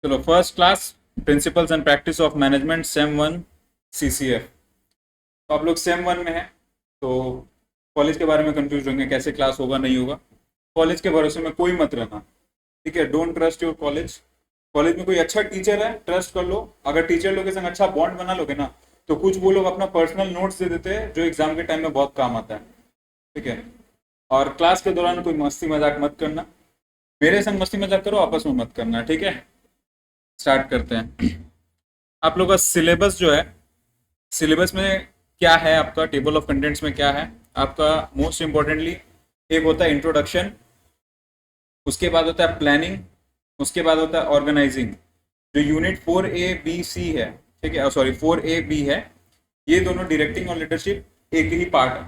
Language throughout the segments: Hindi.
चलो, first class principles and practice of management same one CCF। तो आप लोग सेम वन में हैं, तो कॉलेज के बारे में कंफ्यूज होंगे कैसे क्लास होगा नहीं होगा। कॉलेज के भरोसे में कोई मत रहना, ठीक है। Don't trust your college. College में कोई अच्छा टीचर है, ट्रस्ट कर लो। अगर टीचर लोग के संग अच्छा बॉन्ड बना लोगे ना, तो कुछ वो लोग अपना पर्सनल नोट्स दे देते हैं जो एग्जाम के टाइम में बहुत काम आता है, ठीक है। और क्लास के दौरान कोई मस्ती मजाक मत करना। मेरे संग मस्ती मजाक करो, आपस में मत करना, ठीक है। स्टार्ट करते हैं। आप लोग का सिलेबस जो है, सिलेबस में क्या है, आपका टेबल ऑफ कंटेंट्स में क्या है आपका, मोस्ट इंपॉर्टेंटली एक होता है इंट्रोडक्शन, उसके बाद होता है प्लानिंग, उसके बाद होता है ऑर्गेनाइजिंग। जो यूनिट 4A B C है, ठीक है, सॉरी 4A B है, ये दोनों डायरेक्टिंग और लीडरशिप एक ही पार्ट है,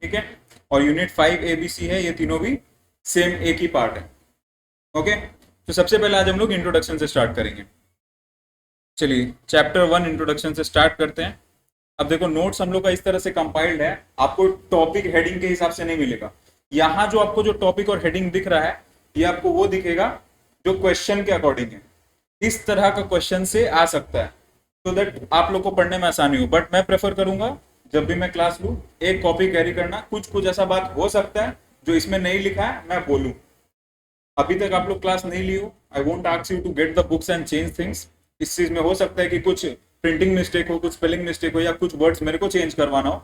ठीक है। और यूनिट 5A B C है, ये तीनों भी सेम एक ही पार्ट है, ओके। तो सबसे पहले आज हम लोग इंट्रोडक्शन से स्टार्ट करेंगे। चलिए, चैप्टर 1 इंट्रोडक्शन से स्टार्ट करते हैं। अब देखो, नोट्स हम लोग का इस तरह से कंपाइल्ड है, आपको टॉपिक हेडिंग के हिसाब से नहीं मिलेगा। यहाँ जो आपको जो टॉपिक और हेडिंग दिख रहा है, ये आपको वो दिखेगा जो क्वेश्चन के अकॉर्डिंग है। इस तरह का क्वेश्चन से आ सकता है, तो दैट आप लोग को पढ़ने में आसानी हो। बट मैं प्रेफर करूंगा जब भी मैं क्लास लूँ, एक कॉपी कैरी करना। कुछ कुछ ऐसा बात हो सकता है जो इसमें नहीं लिखा है, मैं बोलूँ। अभी तक आप लोग क्लास नहीं ली हो, I won't ask you to get the books and change things. इस चीज में हो सकता है कि कुछ प्रिंटिंग मिस्टेक हो, कुछ स्पेलिंग मिस्टेक हो, या कुछ वर्ड्स मेरे को चेंज करवाना हो,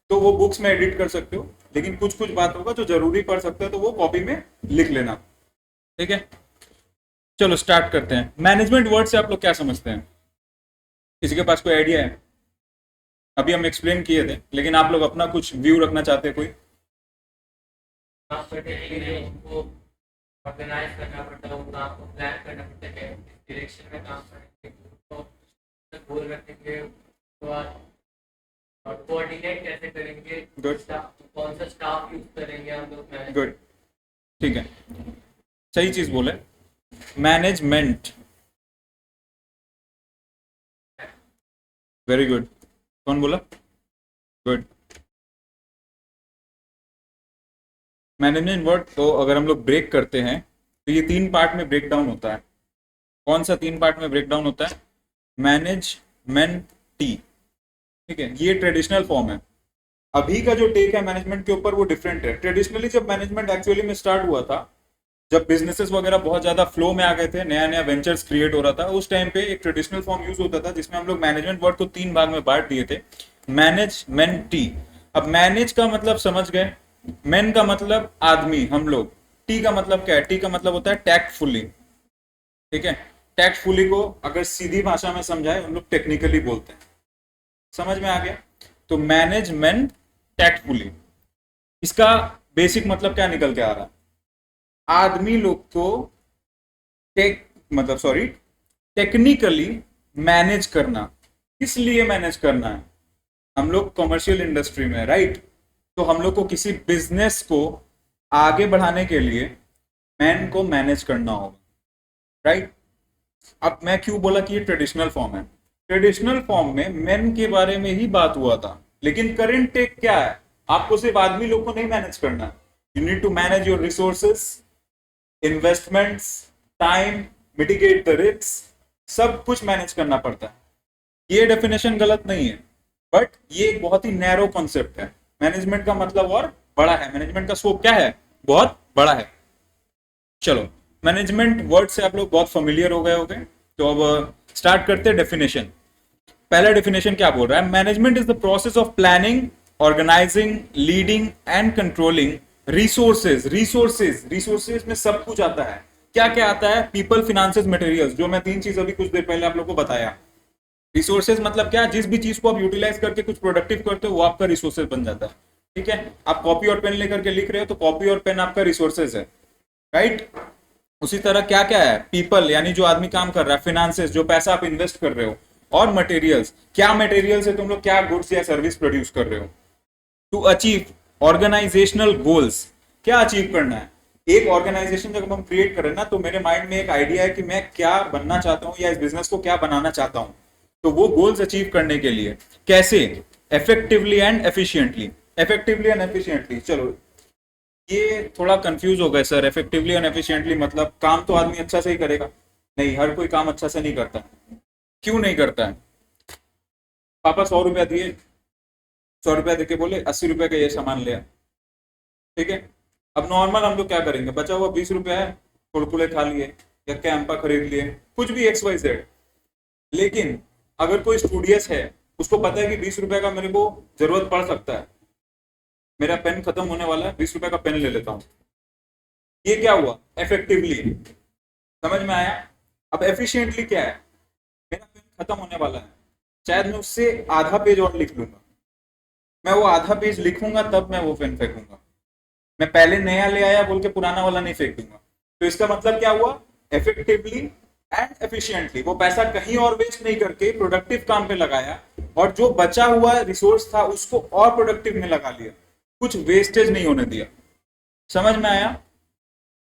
तो वो बुक्स में एडिट कर सकते हो। लेकिन कुछ कुछ बात होगा जो जरूरी पड़ सकता है, तो वो कॉपी में लिख लेना, ठीक है। चलो स्टार्ट करते हैं। मैनेजमेंट वर्ड से आप लोग क्या समझते हैं? किसी के पास कोई आइडिया है? अभी हम एक्सप्लेन किए थे, लेकिन आप लोग अपना कुछ व्यू रखना चाहते हैं कोई? ऑर्गेनाइज करना पड़ता है, उतना आपको प्लान करना पड़ता है इस डायरेक्शन में काम करेंगे, तो गोल रखेंगे, तो और कोऑर्डिनेट कैसे करेंगे, गुड, कौन सा स्टाफ यूज करेंगे हम लोग। गुड, ठीक है, सही चीज बोले। Management, very good. कौन बोला? गुड। मैनेजमेंट वर्ड को अगर हम लोग ब्रेक करते हैं, तो ये 3 पार्ट में ब्रेक डाउन होता है। कौन सा 3 पार्ट में ब्रेक डाउन होता है? मैनेजमेंट टी, ठीक है, ये ट्रेडिशनल फॉर्म है। अभी का जो टेक है मैनेजमेंट के ऊपर, वो डिफरेंट है। ट्रेडिशनली जब मैनेजमेंट एक्चुअली में स्टार्ट हुआ था, जब बिजनेसेस वगैरह बहुत ज्यादा फ्लो में आ गए थे, नया नया वेंचर्स क्रिएट हो रहा था, उस टाइम पे एक ट्रेडिशनल फॉर्म यूज होता था जिसमें हम लोग मैनेजमेंट वर्ड को 3 भाग में बांट दिए थे, मैनेजमेंट टी। अब मैनेज का मतलब समझ गए, मैन का मतलब आदमी, हम लोग। टी का मतलब क्या है? टी का मतलब होता है टैक्टफुली, ठीक है। टैक्टफुली को अगर सीधी भाषा में समझाए, हम लोग टेक्निकली बोलते हैं। समझ में आ गया? तो मैनेजमेंट टैक्टफुली, इसका बेसिक मतलब क्या निकल के आ रहा है? आदमी लोग को टेक्निकली मैनेज करना। किस लिए मैनेज करना है? हम लोग कमर्शियल इंडस्ट्री में, राइट। तो हम लोग को किसी बिजनेस को आगे बढ़ाने के लिए मैन को मैनेज करना होगा, राइट। अब मैं क्यों बोला कि ये ट्रेडिशनल फॉर्म है? ट्रेडिशनल फॉर्म में मैन के बारे में ही बात हुआ था, लेकिन करंट टेक क्या है? आपको सिर्फ आदमी लोग को नहीं मैनेज करना, you need to manage your resources, investments, time, mitigate the risk, सब कुछ मैनेज करना पड़ता है। ये डेफिनेशन गलत नहीं है, बट ये एक बहुत ही नैरो कॉन्सेप्ट है। मैनेजमेंट का मतलब और बड़ा है, मैनेजमेंट का स्कोप क्या है? बहुत बड़ा है। चलो, मैनेजमेंट वर्ड से आप लोग बहुत फेमिलियर हो गए होंगे, तो अब स्टार्ट करते हैं डेफिनेशन। पहला डेफिनेशन क्या बोल रहा है? Management is the process of planning, organizing, leading and controlling resources. Resources में सब कुछ आता है। क्या क्या आता है? पीपल, फिनेंसेस, मटेरियल्स, जो मैं 3 चीज अभी कुछ देर पहले आप लोग को बताया। रिसोर्सेज मतलब क्या? जिस भी चीज को आप यूटिलाइज करके कुछ प्रोडक्टिव करते हो, वो आपका रिसोर्सेज बन जाता है, ठीक है। आप कॉपी और पेन लेकर के लिख रहे हो, तो कॉपी और पेन आपका रिसोर्सेज है, राइट। उसी तरह क्या क्या है? पीपल, यानी जो आदमी काम कर रहा है, फिनेंसेस, जो पैसा आप इन्वेस्ट कर रहे हो, और मटेरियल्स, क्या मटेरियल्स है? तुम लोग क्या गुड्स या सर्विस प्रोड्यूस कर रहे हो। टू अचीव ऑर्गेनाइजेशनल गोल्स, क्या अचीव करना है? एक ऑर्गेनाइजेशन जब हम क्रिएट करें ना, तो मेरे माइंड में एक आइडिया है कि मैं क्या बनना चाहता हूं, या इस बिजनेस को क्या बनाना चाहता हूं। तो वो गोल्स अचीव करने के लिए कैसे? Effectively and efficiently. Effectively and efficiently, चलो ये थोड़ा कंफ्यूज हो गए सर। इफेक्टिवली एंड एफिशिएंटली मतलब काम तो आदमी अच्छा से ही करेगा, नहीं, हर कोई काम अच्छा से नहीं करता। क्यों नहीं करता है? पापा 100 रुपया दिए, 100 रुपया देके बोले 80 रुपए का ये सामान ले आ, ठीक है। अब नॉर्मल हम लोग क्या करेंगे, बचा हुआ 20 रुपया है, कुरकुरे खा लिए या कैंपा खरीद लिए, कुछ भी XYZ। लेकिन अगर कोई स्टूडियस है, उसको पता है कि 20 रुपए का मेरे को जरूरत पड़ सकता है, मेरा पेन खत्म होने वाला है, 20 रुपए का पेन ले लेता हूँ। ये क्या हुआ? इफेक्टिवली। समझ में आया? अब एफिशिएंटली क्या है, मेरा पेन खत्म होने वाला है, शायद मैं उससे आधा पेज और लिख लूंगा, मैं वो आधा पेज लिखूंगा तब मैं वो पेन फेंकूंगा। मैं पहले नया ले आया बोल के पुराना वाला नहीं फेंक दूंगा। तो इसका मतलब क्या हुआ? इफेक्टिवली एंड एफिशिएंटली वो पैसा कहीं और वेस्ट नहीं करके प्रोडक्टिव काम पे लगाया, और जो बचा हुआ रिसोर्स था उसको और प्रोडक्टिव में लगा लिया, कुछ वेस्टेज नहीं होने दिया। समझ में आया?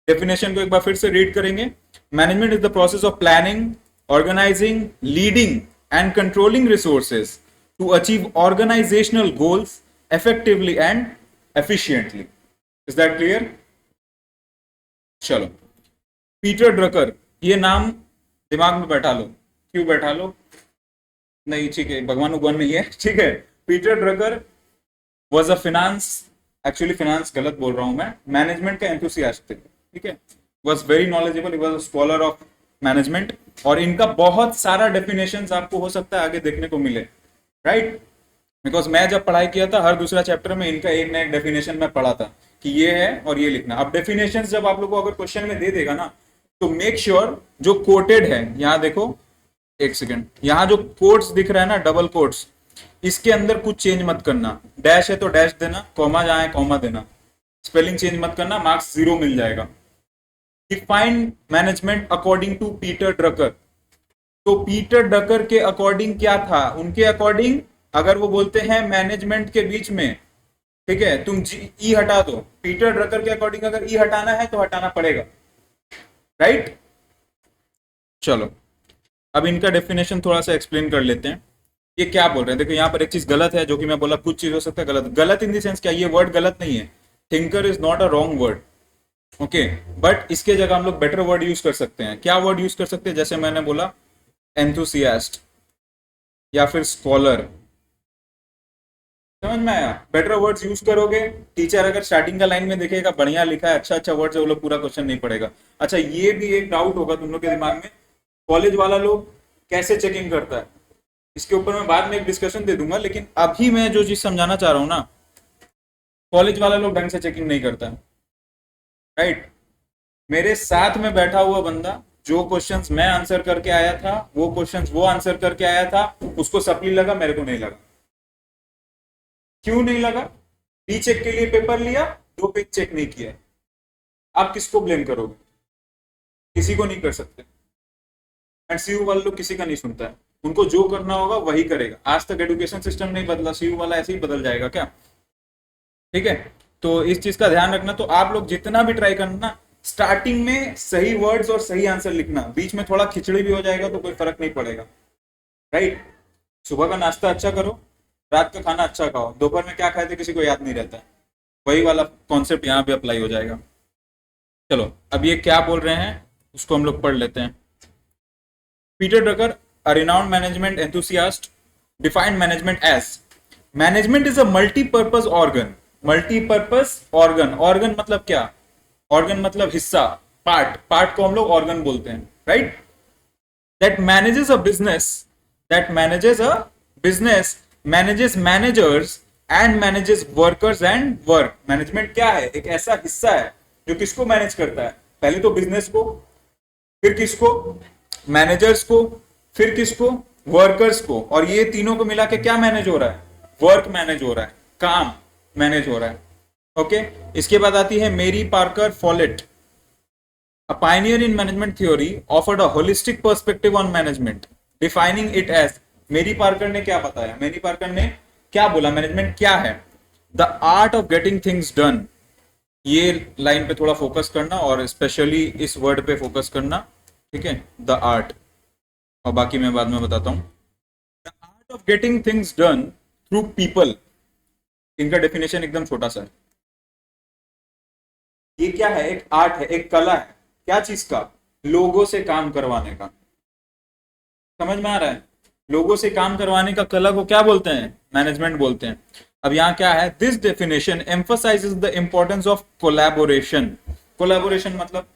डेफिनेशन को एक बार फिर से रीड करेंगे। Management is the process of planning, organizing, leading and controlling resources to achieve organizational goals effectively and efficiently. Is that clear? चलो, पीटर ड्रकर, ये नाम दिमाग में बैठा लो। क्यों बैठा लो? नहीं, ठीक है, भगवान भगवान नहीं है, ठीक है। Peter Drucker was a finance, actually finance गलत बोल रहा हूं मैं, मैनेजमेंट का एंथुसियास्ट थे, ठीक है। Was very knowledgeable, was a scholar of management, और इनका बहुत सारा डेफिनेशंस आपको हो सकता है आगे देखने को मिले, राइट? बिकॉज मैं जब पढ़ाई किया था, हर दूसरा चैप्टर में इनका एक ना एक डेफिनेशन मैं पढ़ा था कि ये है और ये लिखना। अब डेफिनेशंस जब आप लोग को अगर क्वेश्चन में दे देगा ना, तो मेक श्योर जो कोटेड है, यहां देखो, एक सेकेंड, यहां जो कोट्स दिख रहा है ना, डबल कोट्स, इसके अंदर कुछ चेंज मत करना। डैश है तो डैश देना, कॉमा जहां है कॉमा देना, स्पेलिंग चेंज मत करना, मार्क्स 0 मिल जाएगा। Define management according to Peter Drucker. तो पीटर ड्रकर के अकॉर्डिंग क्या था? उनके अकॉर्डिंग अगर वो बोलते हैं मैनेजमेंट के बीच में, ठीक है, तुम ई हटा दो, पीटर ड्रकर के अकॉर्डिंग अगर ई हटाना है तो हटाना पड़ेगा, राइट? चलो, अब इनका डेफिनेशन थोड़ा सा एक्सप्लेन कर लेते हैं। ये क्या बोल रहे हैं? देखो, यहाँ पर एक चीज गलत है, जो कि मैं बोला कुछ चीज हो सकता है गलत। गलत इन द सेंस क्या, ये वर्ड गलत नहीं है, thinker is not a wrong word, okay, but इसके जगह हम लोग बेटर वर्ड यूज कर सकते हैं। क्या वर्ड यूज कर सकते हैं? जैसे मैंने बोला एंथुसियास्ट या फिर स्कॉलर। समझ में आया? बेटर वर्ड्स यूज करोगे, टीचर अगर स्टार्टिंग का लाइन में देखेगा बढ़िया लिखा है, अच्छा अच्छा वर्ड्स है, वो लोग पूरा क्वेश्चन नहीं पढ़ेगा। अच्छा, ये भी एक डाउट होगा तुम लोग के दिमाग में, कॉलेज वाला लोग कैसे चेकिंग करता है? इसके ऊपर मैं बाद में एक डिस्कशन दे दूंगा, लेकिन अभी मैं जो चीज समझाना चाह रहा हूं ना, कॉलेज वाला लोग ढंग से चेकिंग नहीं करता, राइट? मेरे साथ में बैठा हुआ बंदा, जो क्वेश्चंस मैं आंसर करके आया था, वो क्वेश्चंस वो आंसर करके आया था, उसको सप्ली लगा, मेरे को नहीं लगा। क्यों नहीं लगा? डी चेक के लिए पेपर लिया, 2 पेज चेक नहीं किया। आप किसको ब्लेम करोगे? किसी को नहीं कर सकते। एंड सीयू वाले लोग किसी का नहीं सुनता है, उनको जो करना होगा वही करेगा। आज तक एजुकेशन सिस्टम नहीं बदला, सीयू वाला ऐसे ही बदल जाएगा क्या? ठीक है, तो इस चीज का ध्यान रखना। तो आप लोग जितना भी ट्राई करना ना, स्टार्टिंग में सही वर्ड्स और सही आंसर लिखना, बीच में थोड़ा खिचड़ी भी हो जाएगा तो कोई फर्क नहीं पड़ेगा, राइट? सुबह का नाश्ता अच्छा करो, रात का खाना अच्छा खाओ, दोपहर में क्या खाए थे किसी को याद नहीं रहता है, वही वाला कॉन्सेप्ट यहाँ पे अप्लाई हो जाएगा। चलो, अब ये क्या बोल रहे हैं उसको हम लोग पढ़ लेते हैं। Peter Drucker, a renowned management enthusiast, defined management as management is a multi-purpose organ. Multi-purpose organ, organ मतलब क्या? organ मतलब हिस्सा, पार्ट, पार्ट को हम लोग organ बोलते हैं, right? that manages a business, that manages a business, manages managers and manages workers and work. Management क्या है? एक ऐसा हिस्सा है जो किसको मैनेज करता है? पहले तो बिजनेस को, फिर किसको? मैनेजर्स को, फिर किसको? वर्कर्स को। और ये तीनों को मिला के क्या मैनेज हो रहा है? वर्क मैनेज हो रहा है, काम मैनेज हो रहा है, ओके। इसके बाद आती है मेरी Parker folate, a pioneer in management theory, offered a holistic perspective on management, defining it as, मेरी पार्कर ने क्या बताया? मेरी पार्कर ने क्या बोला? मैनेजमेंट क्या है? The art of getting things done. ये लाइन पे थोड़ा फोकस करना, और स्पेशली इस वर्ड पे फोकस करना, ठीक है, द आर्ट, और बाकी मैं बाद में बताता हूं। The art of getting things done through people. इनका डेफिनेशन एकदम छोटा सा है। ये क्या है? एक आर्ट है, एक कला है। क्या चीज का? लोगों से काम करवाने का। समझ में आ रहा है? लोगों से काम करवाने का कला को क्या बोलते हैं? मैनेजमेंट बोलते हैं। अब यहाँ क्या है? This definition emphasises the importance of collaboration. Collaboration मतलब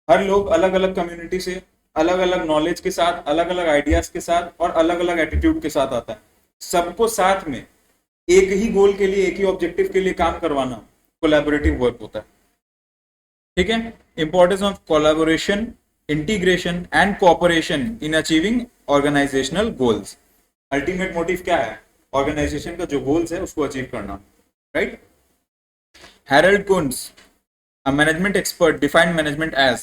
हर लोग अलग अलग कम्युनिटी से, अलग अलग नॉलेज के साथ, अलग अलग आइडियाज के साथ और अलग अलग एटीट्यूड के साथ आता है। सबको साथ में एक ही गोल के लिए, एक ही ऑब्जेक्टिव के लिए काम करवाना कोलैबोरेटिव वर्क होता है। ठीक है? Importance of collaboration, integration and cooperation in achieving organizational goals. Ultimate motive क्या है? ऑर्गेनाइजेशन का जो गोल्स है उसको अचीव करना। Right? Harold Koontz, a management expert, defined management as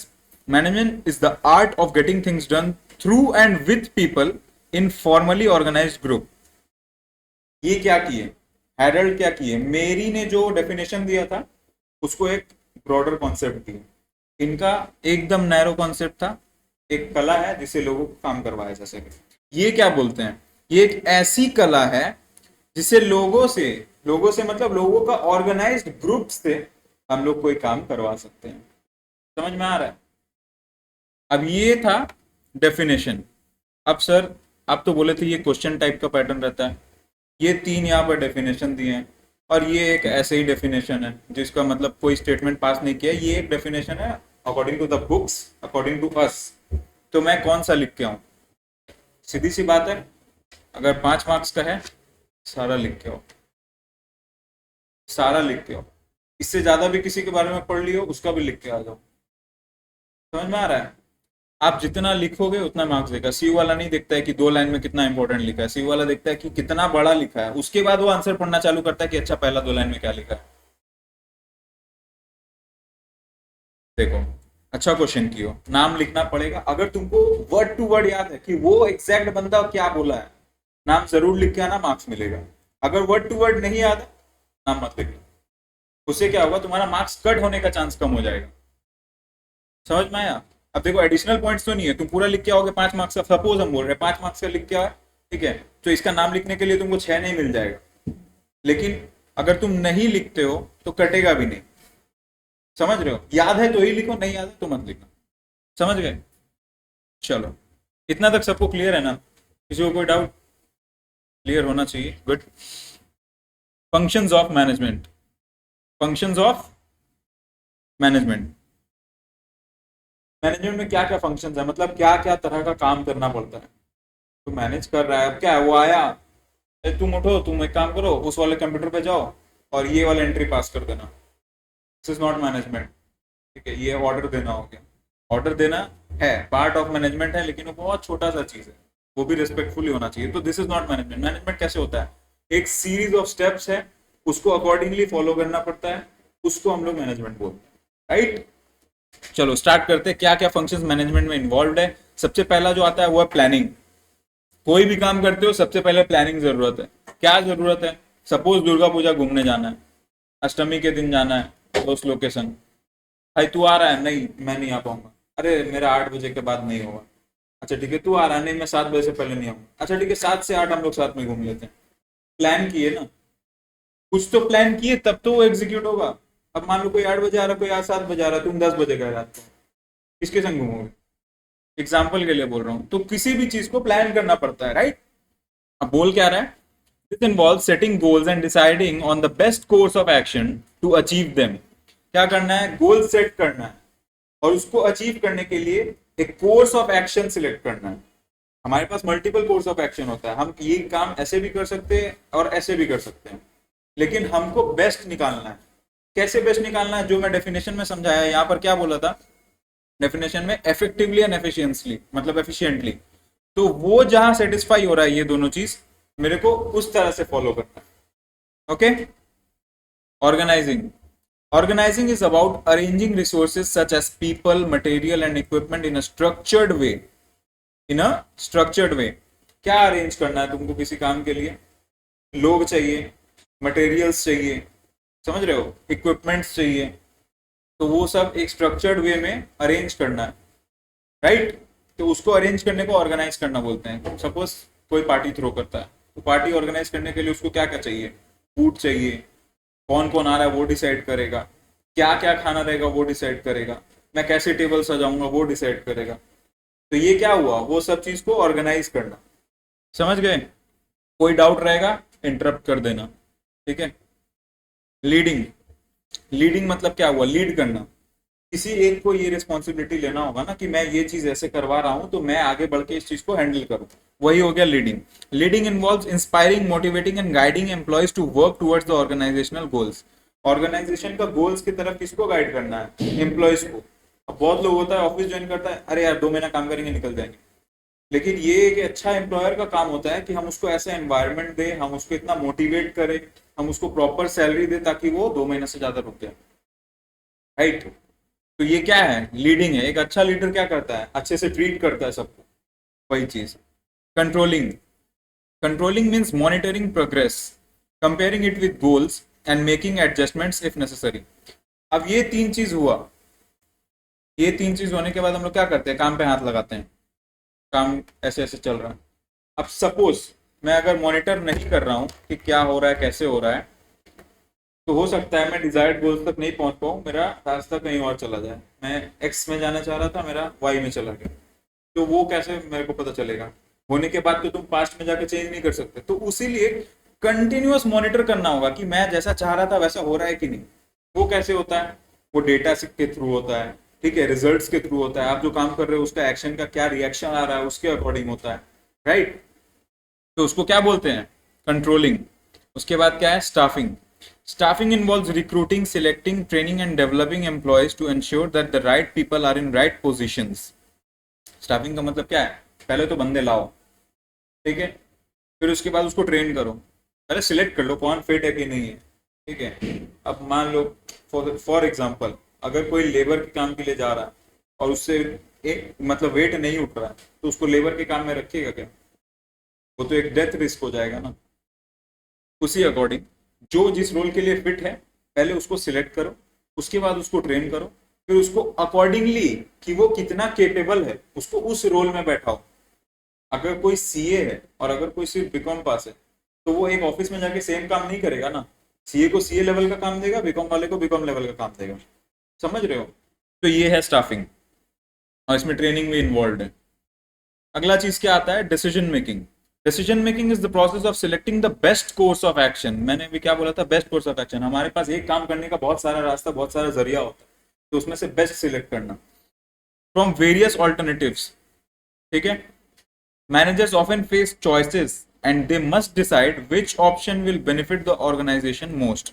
management is the art of getting things done through and with people in formally organized group। ये क्या किए? हैरल्ड क्या किए? मेरी ने जो डेफिनेशन दिया था उसको एक ब्रॉडर कॉन्सेप्ट दिया। इनका एकदम नैरो कॉन्सेप्ट था, एक कला है जिससे लोगों को काम करवाया जा सके। ये क्या बोलते हैं? ये एक ऐसी कला है जिससे लोगों से मतलब लोगों का ऑर्गेनाइज्ड ग्रुप से हम लोग कोई काम करवा सकते हैं। समझ में आ रहा है? अब ये था डेफिनेशन। अब सर आप तो बोले थे ये क्वेश्चन टाइप का पैटर्न रहता है, ये 3 यहाँ पर डेफिनेशन दिए हैं और ये एक ऐसे ही डेफिनेशन है जिसका मतलब कोई स्टेटमेंट पास नहीं किया। ये एक डेफिनेशन है according to the books, according to us. तो मैं कौन सा लिख के आऊं? सीधी सी बात है, अगर 5 मार्क्स का है सारा लिख के आओ, सारा लिख के आओ। इससे ज्यादा भी किसी के बारे में पढ़ लियो उसका भी लिख के आ जाओ। समझ में आ रहा है? आप जितना लिखोगे उतना मार्क्स देगा। सी वाला नहीं देखता है कि 2 लाइन में कितना इंपॉर्टेंट लिखा है, सी वाला देखता है कि कितना बड़ा लिखा है, उसके बाद वो आंसर पढ़ना चालू करता है कि अच्छा पहला 2 लाइन में क्या लिखा है। देखो, अच्छा क्वेश्चन कियो, नाम लिखना पड़ेगा। अगर तुमको वर्ड टू वर्ड याद है कि वो एग्जैक्ट बंदा क्या बोला है, नाम जरूर लिख के आना, मार्क्स मिलेगा। अगर वर्ड टू वर्ड नहीं याद है, नाम मत लिखना। उससे क्या होगा? तुम्हारा मार्क्स कट होने का चांस कम हो जाएगा। समझ में आया? अब देखो एडिशनल पॉइंट्स तो नहीं है, तुम पूरा लिख के आओगे 5 मार्क्स का। सपोज हम बोल रहे हैं 5 मार्क्स का लिख के आए, ठीक है, तो इसका नाम लिखने के लिए तुमको 6 नहीं मिल जाएगा। लेकिन अगर तुम नहीं लिखते हो तो कटेगा भी नहीं। समझ रहे हो? याद है तो ही लिखो, नहीं याद है तो मत लिखना। समझ गए? चलो, इतना तक सबको क्लियर है ना? किसी को कोई डाउट? क्लियर होना चाहिए। Good. Functions of management. Functions of management. Management में क्या क्या फंक्शंस है, मतलब क्या क्या तरह का काम करना पड़ता है। तो मैनेज कर रहा है, अब क्या है, वो आया, तुम उठो, तुम एक काम करो, उस वाले कंप्यूटर पे जाओ और ये वाला एंट्री पास कर देना। This is not management. ठीक है, ये ऑर्डर देना हो गया। ऑर्डर देना है पार्ट ऑफ मैनेजमेंट है, लेकिन वो बहुत छोटा सा चीज है, वो भी रिस्पेक्टफुली होना चाहिए। तो this is not management. Management कैसे होता है? एक सीरीज ऑफ स्टेप्स है, उसको अकॉर्डिंगली फॉलो करना पड़ता है, उसको हम लोग मैनेजमेंट बोलते हैं। राइट? चलो स्टार्ट करते हैं, क्या क्या फंक्शंस मैनेजमेंट में इन्वॉल्व है। सबसे पहला जो आता है वो है प्लानिंग। कोई भी काम करते हो सबसे पहले प्लानिंग जरूरत है। क्या जरूरत है? सपोज दुर्गा पूजा घूमने जाना है, अष्टमी के दिन जाना है दोस्त लोकेशन। भाई तू आ रहा है? नहीं मैं नहीं आ पाऊंगा। अरे मेरा 8 बजे के बाद नहीं होगा। अच्छा ठीक है, तू आ रहा है? नहीं मैं 7 बजे से पहले नहीं आऊंगा। अच्छा ठीक है, 7 से 8 हम लोग साथ में घूम लेते हैं। प्लान किए ना, कुछ तो प्लान किए तब तो वो एग्जीक्यूट होगा। अब मान लो कोई 8 बजे आ रहा है, कोई आज 7 बजे आ रहा है, तुम 10 बजे गए रात को, किसके संग घूमोगे? एग्जाम्पल के लिए बोल रहा हूं। तो किसी भी चीज को प्लान करना पड़ता है। राइट? अब बोल क्या रहा है? This involve setting goals and deciding on the best course of action to achieve them. क्या करना है? गोल सेट करना है और उसको अचीव करने के लिए एक कोर्स ऑफ एक्शन सिलेक्ट करना है। हमारे पास मल्टीपल कोर्स ऑफ एक्शन होता है, हम ये काम ऐसे भी कर सकते हैं और ऐसे भी कर सकते हैं, लेकिन हमको बेस्ट निकालना है। कैसे बेस्ट निकालना है? जो मैं डेफिनेशन में समझाया, यहाँ पर क्या बोला था डेफिनेशन में? इफेक्टिवली एंड एफिशिएंटली, मतलब एफिशिएंटली। तो वो जहां सेटिस्फाई हो रहा है ये दोनों चीज, मेरे को उस तरह से फॉलो करना है। Okay? Organizing. Organizing is about arranging resources such as people, material and equipment in a structured way. In a structured way. क्या अरेंज करना है तुमको किसी काम के लिए? लोग चाहिए, मटेरियल्स चाहिए, समझ रहे हो, इक्विपमेंट्स चाहिए, तो वो सब एक स्ट्रक्चर्ड वे में अरेंज करना है। राइट? तो उसको अरेंज करने को ऑर्गेनाइज करना बोलते हैं। सपोज कोई पार्टी थ्रो करता है, तो पार्टी ऑर्गेनाइज करने के लिए उसको क्या क्या चाहिए? फूड चाहिए, कौन कौन आ रहा है वो डिसाइड करेगा, क्या क्या खाना रहेगा वो डिसाइड करेगा, मैं कैसे टेबल सजाऊंगा वो डिसाइड करेगा। तो ये क्या हुआ, वो सब चीज को ऑर्गेनाइज करना। समझ गए? कोई डाउट रहेगा इंटरप्ट कर देना, ठीक है। लीडिंग, लीडिंग मतलब क्या हुआ, लीड करना। किसी एक को ये रिस्पॉन्सिबिलिटी लेना होगा ना कि मैं ये चीज ऐसे करवा रहा हूं तो मैं आगे बढ़ के इस चीज को हैंडल करूं, वही हो गया leading. Leading involves inspiring, motivating and guiding employees to work towards the organizational goals. Organization का गोल्स की तरफ किसको गाइड करना है, एम्प्लॉयज को। अब बहुत लोग होता है ऑफिस ज्वाइन करता है, अरे यार 2 महीना काम करेंगे निकल जाएंगे। लेकिन ये एक अच्छा एम्प्लॉयर का काम होता है कि हम उसको ऐसा एनवायरनमेंट दे, हम उसको इतना मोटिवेट करें, हम उसको प्रॉपर सैलरी दे ताकि वो 2 महीने से ज्यादा रुक जाए, राइट। तो ये क्या है, लीडिंग है। एक अच्छा लीडर क्या करता है, अच्छे से ट्रीट करता है सबको, वही चीज। Controlling, controlling means monitoring progress, comparing it with goals and making adjustments if necessary. अब ये 3 चीज हुआ, ये 3 चीज होने के बाद हम लोग क्या करते हैं, काम पे हाथ लगाते हैं, काम ऐसे ऐसे चल रहा है। अब सपोज मैं अगर मॉनिटर नहीं कर रहा हूँ कि क्या हो रहा है कैसे हो रहा है, तो हो सकता है मैं डिजायर्ड गोल्स तक नहीं पहुंच पाऊँ, मेरा रास्ता कहीं और चला जाए। मैं एक्स में जाना चाह रहा था, मेरा वाई में चला गया। तो वो कैसे मेरे को पता चलेगा, होने के बाद तो तुम पास्ट में जाके चेंज नहीं कर सकते। तो उसीलिए कंटिन्यूअस मॉनिटर करना होगा कि मैं जैसा चाह रहा था वैसा हो रहा है कि नहीं। वो कैसे होता है, वो डेटा के थ्रू होता है, ठीक है, रिजल्ट्स के थ्रू होता है। आप जो काम कर रहे हो उसका एक्शन का क्या रिएक्शन आ रहा है उसके अकॉर्डिंग होता है, राइट। तो उसको क्या बोलते हैं, कंट्रोलिंग। उसके बाद क्या है, staffing. Staffing involves recruiting, selecting, training and developing employees to ensure that the right people are in right positions. Staffing का मतलब क्या है, पहले तो बंदे लाओ, ठीक है, फिर उसके बाद उसको ट्रेन करो। पहले सिलेक्ट कर लो कौन फिट है कि नहीं है, ठीक है। अब मान लो फॉर एग्जांपल अगर कोई लेबर के काम के लिए जा रहा है और उससे एक मतलब वेट नहीं उठ रहा है, तो उसको लेबर के काम में रखिएगा क्या, वो तो एक डेथ रिस्क हो जाएगा ना। उसी अकॉर्डिंग जो जिस रोल के लिए फिट है पहले उसको सिलेक्ट करो, उसके बाद उसको ट्रेन करो, फिर उसको अकॉर्डिंगली कि वो कितना केपेबल है उसको उस रोल में बैठाओ। अगर कोई सीए है और अगर कोई सिर्फ बीकॉम पास है तो वो एक ऑफिस में जाके सेम काम नहीं करेगा ना। सीए को सीए लेवल का काम देगा, बीकॉम वाले को बीकॉम लेवल का काम देगा। समझ रहे हो? तो ये है स्टाफिंग और इसमें ट्रेनिंग भी इन्वॉल्व है। अगला चीज क्या आता है, decision making. Decision making is the process of selecting the best course of action. मैंने भी क्या बोला था, बेस्ट कोर्स ऑफ एक्शन। हमारे पास एक काम करने का बहुत सारा रास्ता, बहुत सारा जरिया होता है, तो उसमें से बेस्ट सिलेक्ट करना फ्रॉम वेरियस ऑल्टरनेटिव्स, ठीक है। Managers often face choices and they must decide which option will benefit the organization most.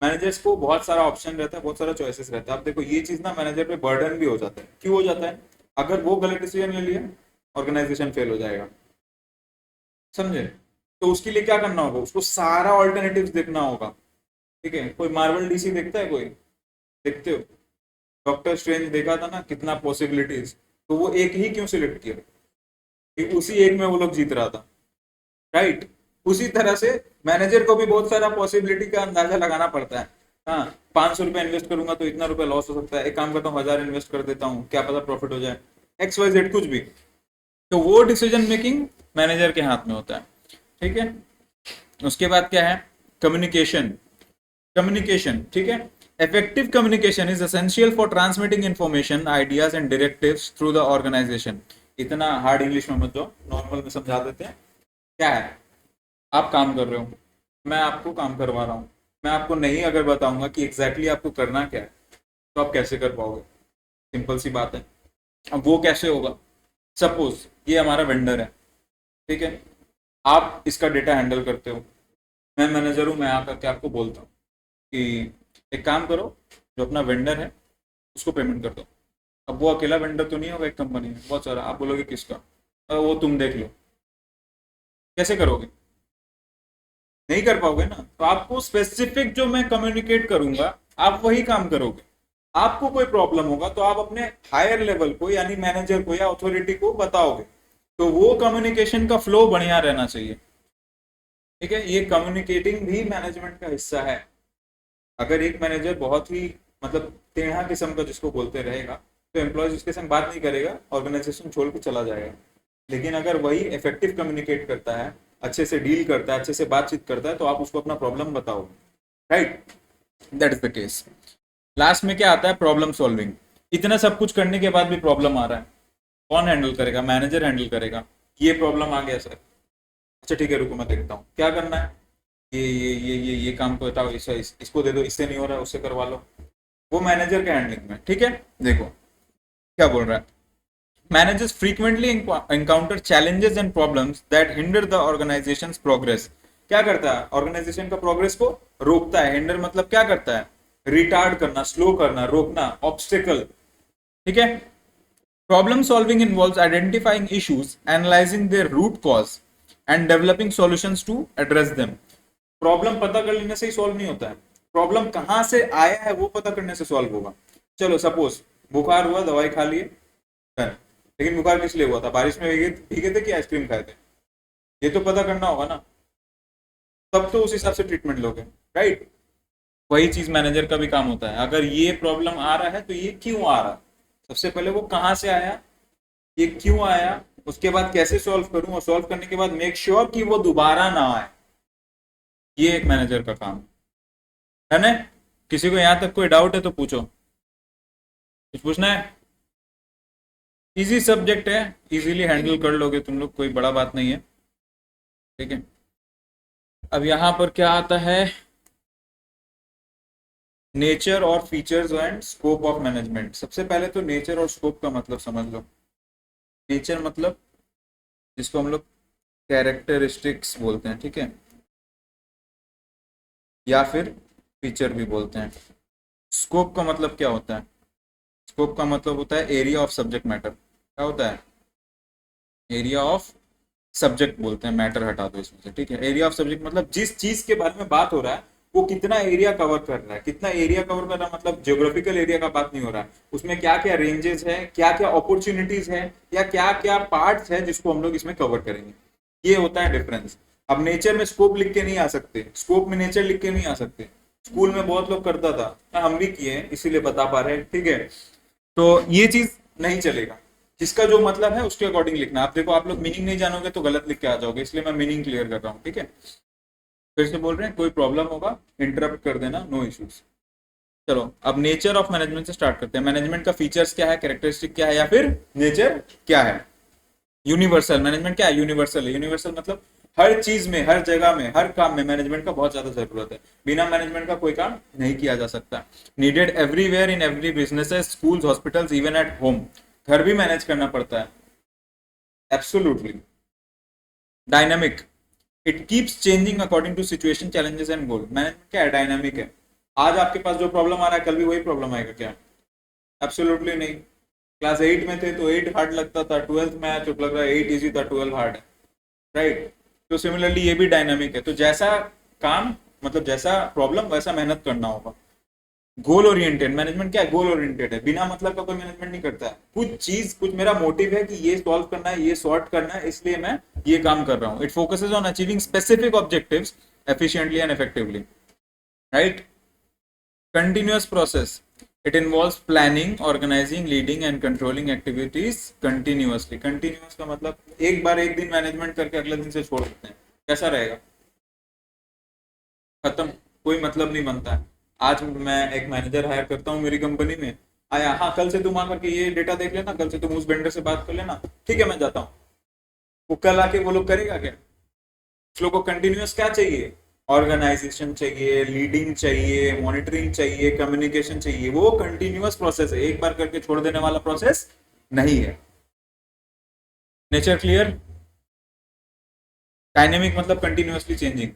Managers को बहुत सारा ऑप्शन रहता है, बहुत सारा चॉइसेस रहता है। अब देखो ये चीज ना मैनेजर पे बर्डन भी हो जाता है। क्यों हो जाता है, अगर वो गलत डिसीजन ले लिया ऑर्गेनाइजेशन फेल हो जाएगा, समझे। तो उसके लिए क्या करना होगा, उसको सारा ऑल्टरनेटिव्स देखना होगा, ठीक है। कोई मार्वल डीसी देखता है, कोई देखते हो, डॉक्टर स्ट्रेंज देखा था ना, कितना पॉसिबिलिटीज। तो वो एक ही क्यों सिलेक्ट किया, कि उसी एक में वो लोग जीत रहा था, राइट। उसी तरह से मैनेजर को भी बहुत सारा पॉसिबिलिटी का अंदाजा लगाना पड़ता है। हाँ, 500 रुपए इन्वेस्ट करूंगा तो इतना रुपया लॉस हो सकता है, एक काम करता हूँ 1000 इन्वेस्ट कर देता हूँ, क्या पता प्रॉफिट हो जाए, एक्स वाई जेड कुछ भी। तो वो डिसीजन मेकिंग मैनेजर के हाथ में होता है, ठीक है। उसके बाद क्या है, कम्युनिकेशन। कम्युनिकेशन, ठीक है। Effective communication is essential for transmitting information, ideas and directives through the organization. इतना हार्ड इंग्लिश में मत जाओ, नॉर्मल में समझा देते हैं। क्या है, आप काम कर रहे हो, मैं आपको काम करवा रहा हूँ, मैं आपको नहीं अगर बताऊंगा कि एग्जैक्टली आपको करना क्या है तो आप कैसे कर पाओगे। सिंपल सी बात है। अब वो कैसे होगा, सपोज ये हमारा वेंडर है, ठीक है, आप इसका डेटा हैंडल करते हो, मैं मैनेजर हूँ, मैं आकर के आपको बोलता हूँ कि एक काम करो, जो अपना वेंडर है उसको पेमेंट कर दो। अब वो अकेला वेंडर तो नहीं होगा, एक कंपनी में बहुत सारा। आप बोलोगे किसका, वो तुम देख लो। कैसे करोगे, नहीं कर पाओगे ना। तो आपको स्पेसिफिक जो मैं कम्युनिकेट करूंगा आप वही काम करोगे। आपको कोई प्रॉब्लम होगा तो आप अपने हायर लेवल को यानी मैनेजर को या अथॉरिटी को बताओगे। तो वो कम्युनिकेशन का फ्लो बढ़िया रहना चाहिए, ठीक है। ये कम्युनिकेटिंग भी मैनेजमेंट का हिस्सा है। अगर एक मैनेजर बहुत ही मतलब टेढ़ा किस्म का जिसको बोलते रहेगा तो एम्प्लॉयज उसके संग बात नहीं करेगा, ऑर्गेनाइजेशन छोड़ के चला जाएगा। लेकिन अगर वही इफेक्टिव कम्युनिकेट करता है, अच्छे से डील करता है, अच्छे से बातचीत करता है, तो आप उसको अपना प्रॉब्लम बताओ, right. That is the case. Last में क्या आता है, प्रॉब्लम सॉल्विंग। इतना सब कुछ करने के बाद भी प्रॉब्लम आ रहा है, कौन हैंडल करेगा? मैनेजर हैंडल करेगा। ये प्रॉब्लम आ गया सर, अच्छा ठीक है रुको मैं देखता हूँ क्या करना है, ये काम को बताओ, इसको दे दो, इससे नहीं हो रहा है उससे करवा लो, वो मैनेजर के हैंडलिंग में। ठीक है, देखो क्या बोल रहा है। Managers frequently encounter challenges and problems that hinder the organization's progress. क्या करता है? ऑर्गेनाइजेशन का प्रोग्रेस को रोकता है। हिंडर मतलब क्या करता है? रिटार्ड करना, स्लो करना, रोकना, ऑब्स्टिकल। ठीक है। Problem solving involves identifying issues, analyzing their root cause and developing solutions to address them. Problem पता कर लेने से ही सॉल्व नहीं होता है, प्रॉब्लम कहां से आया है वो पता करने से सॉल्व होगा। चलो सपोज बुखार हुआ, दवाई खा लिए, लेकिन बुखार किस लिए हुआ था? बारिश में भीगे भीगे थे कि आइसक्रीम खाए थे? ये तो पता करना होगा ना, तब तो उस हिसाब से ट्रीटमेंट लोगे, राइट। वही चीज मैनेजर का भी काम होता है। अगर ये प्रॉब्लम आ रहा है तो ये क्यों आ रहा है, सबसे पहले वो कहाँ से आया, ये क्यों आया, उसके बाद कैसे सॉल्व करूं, और सॉल्व करने के बाद मेक श्योर कि वो दोबारा ना आए। ये एक मैनेजर का काम है ना। किसी को यहां तक कोई डाउट है तो पूछो, कुछ पूछना है? इजी सब्जेक्ट है, इजीली हैंडल कर लोगे तुम लोग, कोई बड़ा बात नहीं है। ठीक है, अब यहां पर क्या आता है, नेचर और features and scope of management. सबसे पहले तो नेचर और स्कोप का मतलब समझ लो। नेचर मतलब जिसको हम लोग कैरेक्टरिस्टिक्स बोलते हैं, ठीक है, या फिर फीचर भी बोलते हैं। स्कोप का मतलब क्या होता है? स्कोप का मतलब होता है एरिया ऑफ सब्जेक्ट मैटर। क्या होता है? एरिया ऑफ सब्जेक्ट बोलते हैं, मैटर हटा दो इसमें से। ठीक है, एरिया ऑफ सब्जेक्ट मतलब जिस चीज के बारे में बात हो रहा है वो कितना एरिया कवर कर रहा है। कितना एरिया कवर कर रहा है मतलब ज्योग्राफिकल एरिया का बात नहीं हो रहा है, उसमें क्या क्या रेंजेस है, क्या क्या अपॉर्चुनिटीज है, या क्या क्या पार्ट्स है जिसको हम लोग इसमें कवर करेंगे। ये होता है डिफरेंस। अब नेचर में स्कोप लिख के नहीं आ सकते, स्कोप में नेचर लिख के नहीं आ सकते। स्कूल में बहुत लोग करता था, हम भी किए हैं इसीलिए बता पा रहे हैं। ठीक है, तो ये चीज नहीं चलेगा, जिसका जो मतलब है उसके अकॉर्डिंग लिखना। आप देखो, आप लोग मीनिंग नहीं जानोगे तो गलत लिख के आ जाओगे, इसलिए मैं मीनिंग क्लियर कर रहा हूँ। ठीक है, फिर से बोल रहे हैं, कोई प्रॉब्लम होगा इंटरप्ट कर देना, नो इश्यूज। चलो अब नेचर ऑफ मैनेजमेंट से स्टार्ट करते हैं। मैनेजमेंट का फीचर्स क्या है, कैरेक्टरिस्टिक क्या है, या फिर नेचर क्या है? यूनिवर्सल मैनेजमेंट क्या है? यूनिवर्सल है। यूनिवर्सल मतलब हर चीज में, हर जगह में, हर काम में मैनेजमेंट का बहुत ज्यादा जरूरत है। बिना मैनेजमेंट का कोई काम नहीं किया जा सकता। Needed everywhere in every business, schools, hospitals, even at home. घर भी मैनेज करना पड़ता है, absolutely. Dynamic, it keeps changing according to situation, challenges and goal. Management क्या है? डायनामिक है। आज आपके पास जो प्रॉब्लम आ रहा है कल भी वही प्रॉब्लम आएगा क्या? एब्सोल्युटली नहीं। क्लास 8 में थे तो 8 हार्ड लगता था, 12th में आया तो लग रहा है 8 इजी था, 12 हार्ड है, राइट। तो सिमिलरली ये भी डायनामिक है। तो जैसा काम मतलब जैसा प्रॉब्लम वैसा मेहनत करना होगा। गोल ओरिएंटेड मैनेजमेंट क्या है? गोल ओरिएंटेड है। बिना मतलब का कोई मैनेजमेंट नहीं करता है। कुछ चीज, कुछ मेरा मोटिव है कि ये सॉल्व करना है, ये सॉर्ट करना है, इसलिए मैं ये काम कर रहा हूँ। It focuses on achieving specific objectives efficiently and effectively, right. Continuous process, it involves planning, organizing, leading and controlling activities continuously. Continuous का मतलब एक बार एक दिन मैनेजमेंट करके अगले दिन से छोड़ देते हैं, कैसा रहेगा? खत्म, कोई मतलब नहीं बनता है। आज मैं एक मैनेजर हायर करता हूँ मेरी कंपनी में, आया, हाँ कल से तुम आकर के ये डेटा देख लेना, कल से तुम उस वेंडर से बात कर लेना, ठीक है मैं जाता हूँ। वो कल आके वो लोग करेगा क्या? उस लोग को कंटिन्यूअस क्या चाहिए? ऑर्गेनाइजेशन चाहिए, लीडिंग चाहिए, मॉनिटरिंग चाहिए, कम्युनिकेशन चाहिए। वो कंटिन्यूअस प्रोसेस है, एक बार करके छोड़ देने वाला प्रोसेस नहीं है। Nature clear. डायनेमिक मतलब कंटिन्यूअसली चेंजिंग।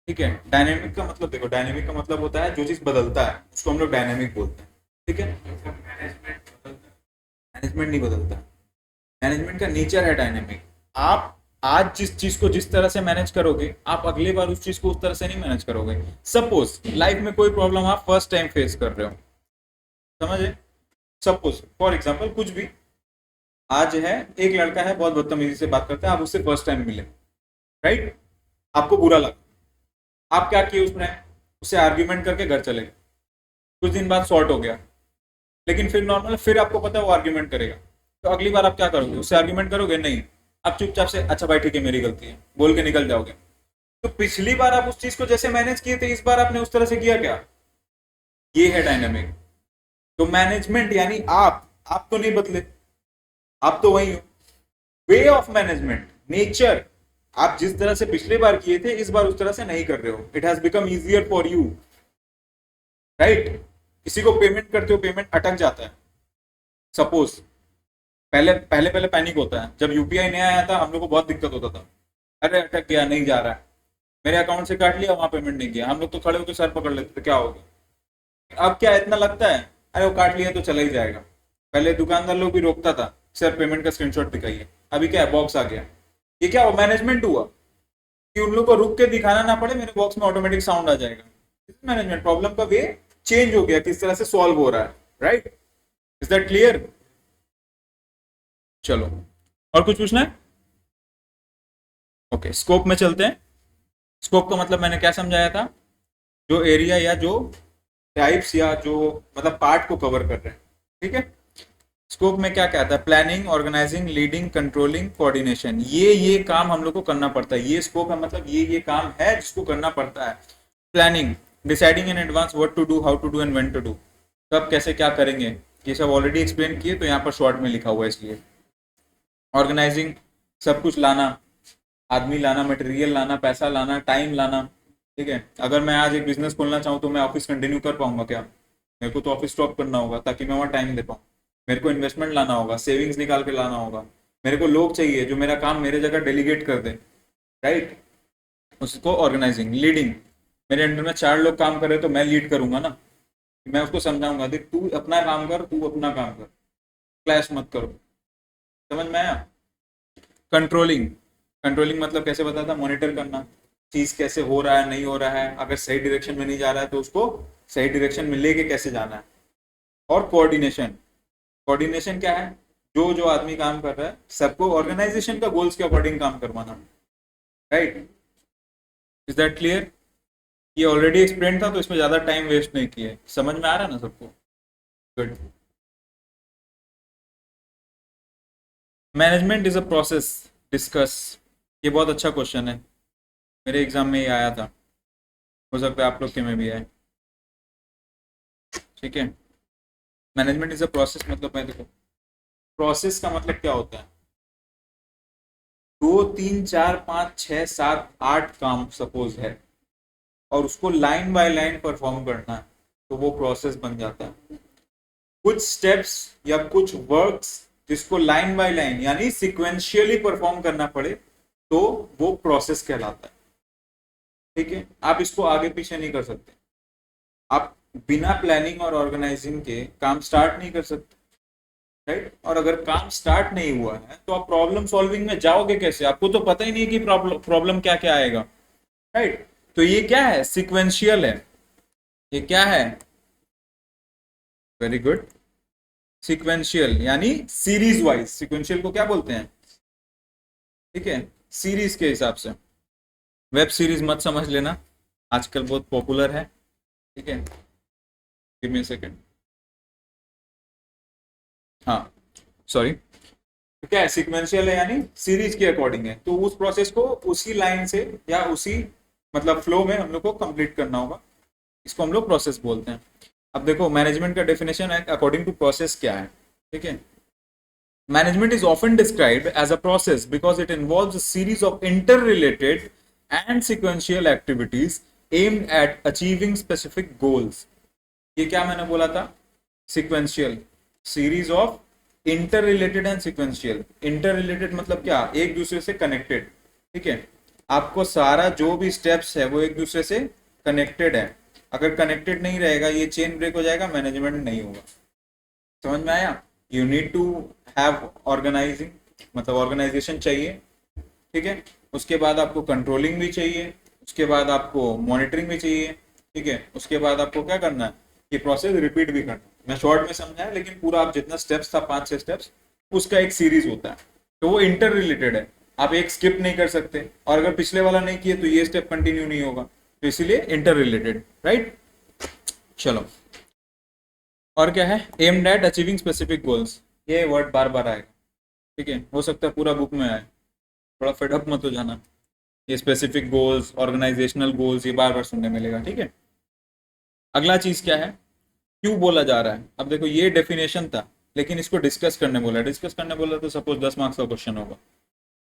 ठीक है, डायनेमिक का मतलब देखो, डायनेमिक का मतलब होता है जो चीज बदलता है उसको हम लोग डायनेमिक बोलते हैं। ठीक है, मैनेजमेंट नहीं बदलता, मैनेजमेंट का नेचर है डायनेमिक। आप आज जिस चीज को जिस तरह से मैनेज करोगे, आप अगली बार उस चीज को उस तरह से नहीं मैनेज करोगे। सपोज लाइफ में कोई प्रॉब्लम आप फर्स्ट टाइम फेस कर रहे हो, समझे? सपोज फॉर एग्जाम्पल कुछ भी, आज है एक लड़का है बहुत बदतमीजी से बात करता है, आप उससे फर्स्ट टाइम मिले, राइट, आपको बुरा लगा, आप क्या किए उसने, उससे आर्ग्यूमेंट करके घर चले गए। कुछ दिन बाद सॉर्ट हो गया, लेकिन फिर नॉर्मल, फिर आपको पता है वो आर्ग्यूमेंट करेगा, तो अगली बार आप क्या करोगे? उससे आर्ग्यूमेंट करोगे? नहीं, आप चुपचाप से अच्छा भाई ठीक है मेरी गलती है बोल के निकल जाओगे। तो पिछली बार आप उस चीज को जैसे मैनेज किए थे, इस बार आपने उस तरह से किया क्या? ये है डायनामिक। तो मैनेजमेंट यानी आप तो नहीं बदले, आप तो वही हो। वे ऑफ मैनेजमेंट, नेचर, आप जिस तरह से पिछले बार किए थे इस बार उस तरह से नहीं कर रहे हो। It has become easier for you, right. किसी को पेमेंट करते हो, पेमेंट अटक जाता है, सपोज पहले पहले पहले पैनिक होता है। जब यूपीआई नया आया था हम लोग को बहुत दिक्कत होता था, अरे अटक गया, नहीं जा रहा है, मेरे अकाउंट से काट लिया, वहां पेमेंट नहीं किया, हम लोग तो खड़े होकर सर पकड़ लेते थे क्या होगा। अब क्या इतना लगता है, अरे वो काट लिया तो चला ही जाएगा। पहले दुकानदार लोग भी रोकता था, सर पेमेंट का स्क्रीनशॉट दिखाइए। अभी क्या है, बॉक्स आ गया। ये क्या हुआ, मैनेजमेंट हुआ कि उन लोग को रुक के दिखाना ना पड़े, मेरे बॉक्स में ऑटोमेटिक साउंड आ जाएगा। मैनेजमेंट, प्रॉब्लम का वे चेंज हो गया, किस तरह से सॉल्व हो रहा है, राइट। Is that clear? चलो, और कुछ पूछना है? ओके, स्कोप में चलते हैं। स्कोप का मतलब मैंने क्या समझाया था, जो एरिया या जो टाइप्स या जो मतलब पार्ट को कवर कर रहे हैं, ठीक है। स्कोप में क्या क्या आता है, planning, organizing, leading, controlling, coordination. ये काम हम लोग को करना पड़ता है। ये स्कोप है, मतलब ये काम है जिसको करना पड़ता है। Planning, deciding in advance what to do, how to do and when to do, कब कैसे क्या करेंगे, ये सब ऑलरेडी एक्सप्लेन किए, तो यहाँ पर शॉर्ट में लिखा हुआ है इसलिए। ऑर्गेनाइजिंग, सब कुछ लाना, आदमी लाना, मटेरियल लाना, पैसा लाना, टाइम लाना, ठीक है। अगर मैं आज एक बिजनेस खोलना चाहूँ तो मैं ऑफिस कंटिन्यू कर पाऊंगा क्या? मेरे को तो ऑफिस स्टॉप करना होगा ताकि मैं वहाँ टाइम दे पाऊँ। मेरे को इन्वेस्टमेंट लाना होगा, सेविंग्स निकाल के लाना होगा। मेरे को लोग चाहिए जो मेरा काम मेरे जगह डेलीगेट कर दे, राइट। उसको ऑर्गेनाइजिंग। लीडिंग, मेरे अंडर में 4 लोग काम कर रहे तो मैं लीड करूंगा ना, मैं उसको समझाऊंगा, देख तू अपना काम कर, तू अपना काम कर, क्लैश मत करो। समझ में आया? कंट्रोलिंग, कंट्रोलिंग मतलब कैसे बताता, मॉनिटर करना, चीज कैसे हो रहा है, नहीं हो रहा है, अगर सही डायरेक्शन में नहीं जा रहा है तो उसको सही डायरेक्शन में लेके कैसे जाना है। और कोऑर्डिनेशन, कोऑर्डिनेशन क्या है, जो जो आदमी काम कर रहा है सबको ऑर्गेनाइजेशन का गोल्स के अकॉर्डिंग काम करवाना, राइट। Is that clear? ये ऑलरेडी एक्सप्लेन था तो इसमें ज्यादा टाइम वेस्ट नहीं किए, समझ में आ रहा है ना सबको? Good. Management is a process, discuss. ये बहुत अच्छा क्वेश्चन है, मेरे एग्जाम में ही आया था, हो सकता है आप लोग के में भी आए, ठीक है। मैनेजमेंट इज अ प्रोसेस मतलब, मैं देखो प्रोसेस का मतलब क्या होता है, 2 3 4 5 6 7 8 काम सपोज है और उसको लाइन बाय लाइन परफॉर्म करना है, तो वो प्रोसेस बन जाता है। कुछ स्टेप्स या कुछ वर्क्स जिसको लाइन बाय लाइन यानी सिक्वेंशियली परफॉर्म करना पड़े तो वो प्रोसेस कहलाता है, ठीक है। आप इसको आगे पीछे नहीं कर सकते, आप बिना प्लानिंग और ऑर्गेनाइजिंग के काम स्टार्ट नहीं कर सकते, राइट। और अगर काम स्टार्ट नहीं हुआ है तो आप प्रॉब्लम सॉल्विंग में जाओगे कैसे, आपको तो पता ही नहीं कि प्रॉब्लम क्या क्या आएगा, राइट। तो ये क्या है, सिक्वेंशियल है। ये क्या है, वेरी गुड, सिक्वेंशियल यानी सीरीज वाइज। सिक्वेंशियल को क्या बोलते हैं, ठीक है, सीरीज के हिसाब से। वेब सीरीज मत समझ लेना, आजकल बहुत पॉपुलर है, ठीक है। गिव मी अ सेकंड, हाँ सॉरी। तो क्या है, सिक्वेंशियल है यानी सीरीज के अकॉर्डिंग है, तो उस प्रोसेस को उसी लाइन से या उसी मतलब फ्लो में हम लोग को कंप्लीट करना होगा, इसको हम लोग प्रोसेस बोलते हैं। अब देखो मैनेजमेंट का डेफिनेशन है अकॉर्डिंग टू प्रोसेस क्या है, ठीक है। Management is often described as a process because it involves a series of interrelated and sequential activities aimed at achieving specific goals. ये क्या मैंने बोला था, sequential, series of interrelated and sequential. Interrelated मतलब क्या, एक दूसरे से कनेक्टेड, ठीक है। आपको सारा जो भी स्टेप्स है वो एक दूसरे से कनेक्टेड है, अगर कनेक्टेड नहीं रहेगा ये चेन ब्रेक हो जाएगा, मैनेजमेंट नहीं होगा। समझ में आया? You need to have organizing, मतलब ऑर्गेनाइजेशन चाहिए, ठीक है। उसके बाद आपको कंट्रोलिंग भी चाहिए, उसके बाद आपको मॉनिटरिंग भी चाहिए, ठीक है। उसके बाद आपको क्या करना है, ये प्रोसेस रिपीट भी करना है। मैं शॉर्ट में समझाया लेकिन पूरा आप जितना स्टेप्स था 5 6 स्टेप्स उसका एक सीरीज होता है, तो वो इंटर रिलेटेड है, आप एक स्किप नहीं कर सकते, और अगर पिछले वाला नहीं किए तो ये स्टेप कंटिन्यू नहीं होगा, तो इसीलिए इंटर रिलेटेड, राइट। चलो, और क्या है, aimed at achieving specific goals. ये वर्ड बार बार आएगा, ठीक है, हो सकता है पूरा बुक में आए, थोड़ा फेडअप मत हो जाना। ये स्पेसिफिक गोल्स, ऑर्गेनाइजेशनल गोल्स, ये बार बार सुनने मिलेगा, ठीक है। अगला चीज क्या है, क्यों बोला जा रहा है। अब देखो ये डेफिनेशन था, लेकिन इसको डिस्कस करने बोला, डिस्कस करने बोला तो सपोज 10 मार्क्स का क्वेश्चन होगा,